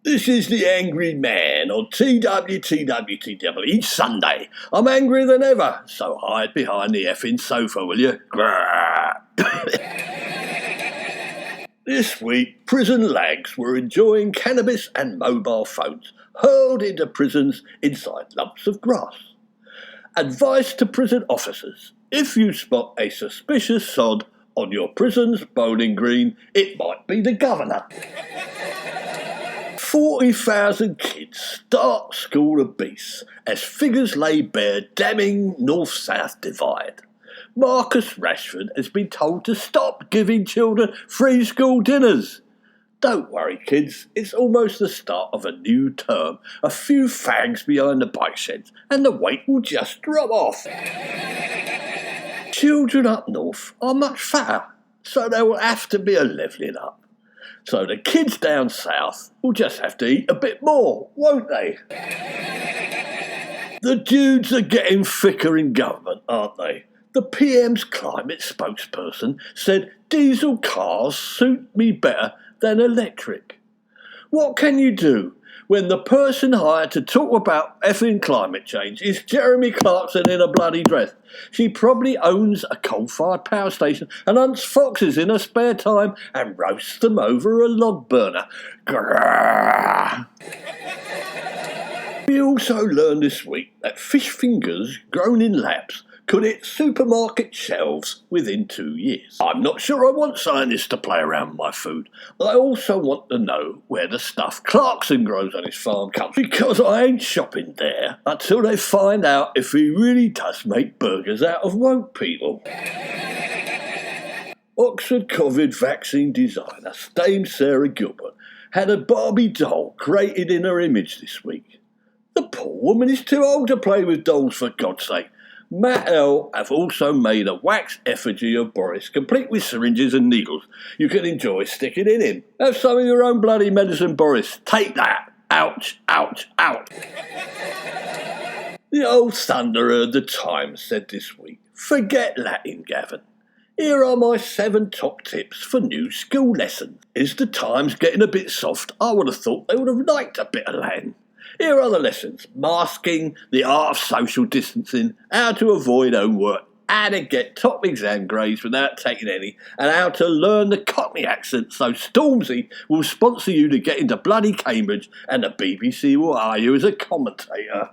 This is the Angry Man on TWTWTW each Sunday. I'm angrier than ever, so hide behind the effing sofa, will you? This week, prison lags were enjoying cannabis and mobile phones hurled into prisons inside lumps of grass. Advice to prison officers: if you spot a suspicious sod on your prison's bowling green, it might be the governor. 40,000 kids start school obese as figures lay bare damning north-south divide. Marcus Rashford has been told to stop giving children free school dinners. Don't worry, kids, it's almost the start of a new term. A few fags behind the bike sheds and the weight will just drop off. Children up north are much fatter, so there will have to be a levelling up. So the kids down south will just have to eat a bit more, won't they? The dudes are getting thicker in government, aren't they? The PM's climate spokesperson said diesel cars suit me better than electric. What can you do when the person hired to talk about effing climate change is Jeremy Clarkson in a bloody dress? She probably owns a coal-fired power station and hunts foxes in her spare time and roasts them over a log burner. Grrr. We also learned this week that fish fingers grown in labs could hit supermarket shelves within 2 years. I'm not sure I want scientists to play around with my food. I also want to know where the stuff Clarkson grows on his farm comes, because I ain't shopping there until they find out if he really does make burgers out of woke people. Oxford COVID vaccine designer Dame Sarah Gilbert had a Barbie doll created in her image this week. The poor woman is too old to play with dolls, for God's sake. Matt L. have also made a wax effigy of Boris, complete with syringes and needles. You can enjoy sticking in him. Have some of your own bloody medicine, Boris. Take that. Ouch, ouch, ouch. The old thunderer of the Times said this week, "Forget Latin, Gavin. Here are my 7 top tips for new school lessons." Is the Times getting a bit soft? I would have thought they would have liked a bit of Latin. Here are the lessons: masking, the art of social distancing, how to avoid homework, how to get top exam grades without taking any, and how to learn the Cockney accent so Stormzy will sponsor you to get into bloody Cambridge and the BBC will hire you as a commentator.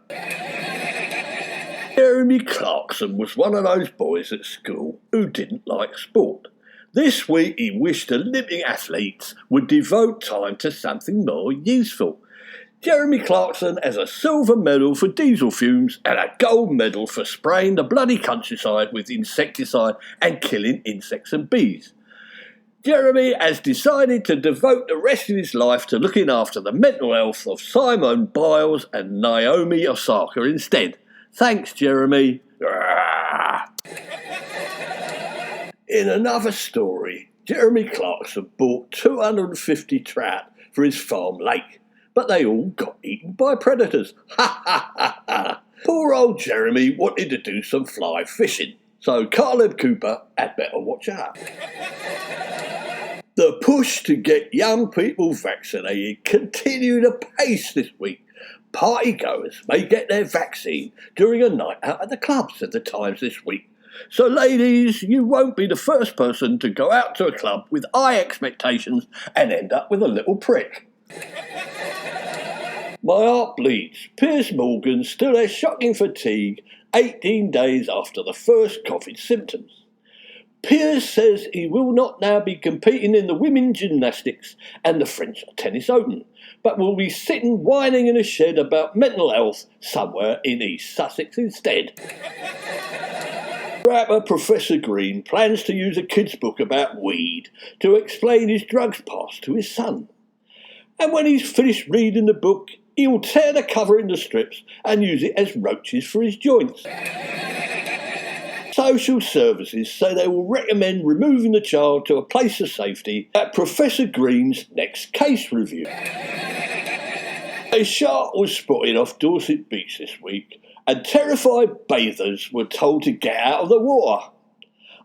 Jeremy Clarkson was one of those boys at school who didn't like sport. This week he wished Olympic athletes would devote time to something more useful. Jeremy Clarkson has a silver medal for diesel fumes and a gold medal for spraying the bloody countryside with insecticide and killing insects and bees. Jeremy has decided to devote the rest of his life to looking after the mental health of Simone Biles and Naomi Osaka instead. Thanks, Jeremy. In another story, Jeremy Clarkson bought 250 trout for his farm lake, but they all got eaten by predators. Ha ha ha ha. Poor old Jeremy wanted to do some fly fishing, so Caleb Cooper had better watch out. The push to get young people vaccinated continued apace this week. Partygoers may get their vaccine during a night out at the club, said the Times this week. So ladies, you won't be the first person to go out to a club with high expectations and end up with a little prick. My heart bleeds. Piers Morgan still has shocking fatigue 18 days after the first COVID symptoms. Piers says he will not now be competing in the women's gymnastics and the French tennis open, but will be sitting whining in a shed about mental health somewhere in East Sussex instead. Rapper Professor Green plans to use a kid's book about weed to explain his drugs past to his son. And when he's finished reading the book, he will tear the cover into strips and use it as roaches for his joints. Social services say they will recommend removing the child to a place of safety at Professor Green's next case review. A shark was spotted off Dorset Beach this week, and terrified bathers were told to get out of the water.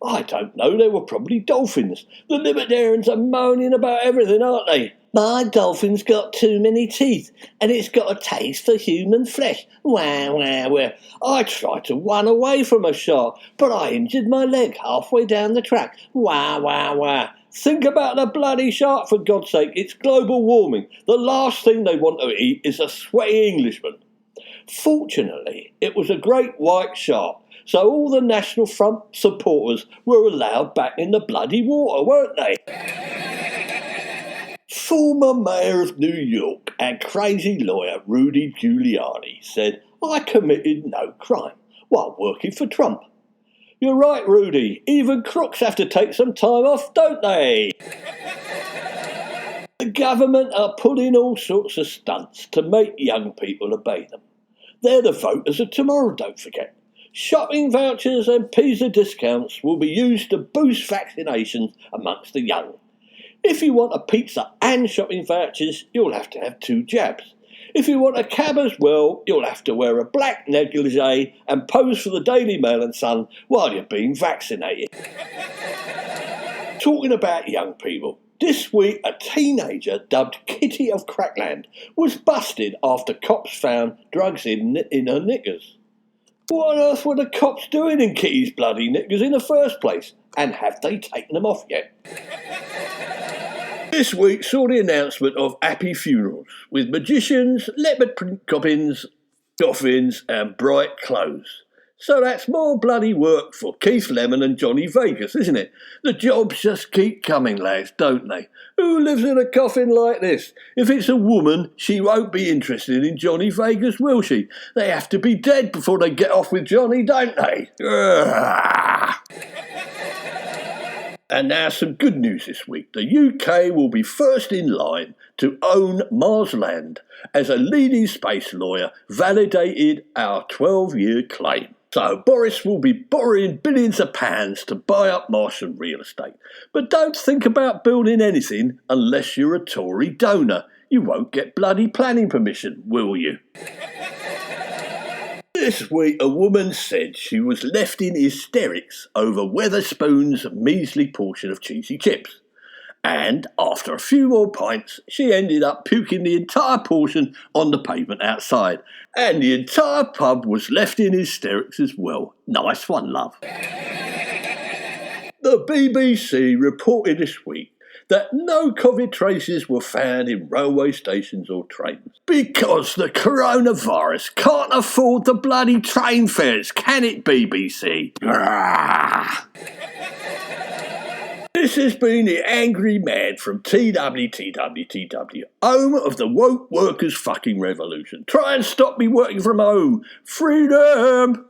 I don't know, they were probably dolphins. The libertarians are moaning about everything, aren't they? My dolphin's got too many teeth, and it's got a taste for human flesh. Wah, wah, wah. I tried to run away from a shark, but I injured my leg halfway down the track. Wah, wah, wah. Think about the bloody shark, for God's sake. It's global warming. The last thing they want to eat is a sweaty Englishman. Fortunately, it was a great white shark, so all the National Front supporters were allowed back in the bloody water, weren't they? Former Mayor of New York and crazy lawyer Rudy Giuliani said, "I committed no crime while working for Trump." You're right, Rudy. Even crooks have to take some time off, don't they? The government are pulling all sorts of stunts to make young people obey them. They're the voters of tomorrow, don't forget. Shopping vouchers and pizza discounts will be used to boost vaccinations amongst the young. If you want a pizza and shopping vouchers, you'll have to have 2 jabs. If you want a cab as well, you'll have to wear a black negligee and pose for the Daily Mail and Sun while you're being vaccinated. Talking about young people, this week a teenager dubbed Kitty of Crackland was busted after cops found drugs in her knickers. What on earth were the cops doing in Kitty's bloody knickers in the first place? And have they taken them off yet? This week saw the announcement of happy funerals with magicians, leopard print coffins, and bright clothes. So that's more bloody work for Keith Lemon and Johnny Vegas, isn't it? The jobs just keep coming, lads, don't they? Who lives in a coffin like this? If it's a woman, she won't be interested in Johnny Vegas, will she? They have to be dead before they get off with Johnny, don't they? And now some good news this week. The UK will be first in line to own Marsland as a leading space lawyer validated our 12-year claim. So Boris will be borrowing billions of pounds to buy up Martian real estate. But don't think about building anything unless you're a Tory donor. You won't get bloody planning permission, will you? This week, a woman said she was left in hysterics over Wetherspoon's measly portion of cheesy chips. And after a few more pints, she ended up puking the entire portion on the pavement outside. And the entire pub was left in hysterics as well. Nice one, love. The BBC reported this week that no COVID traces were found in railway stations or trains. Because the coronavirus can't afford the bloody train fares, can it, BBC? This has been the Angry Man from TWTWTW, home of the woke workers' fucking revolution. Try and stop me working from home. Freedom!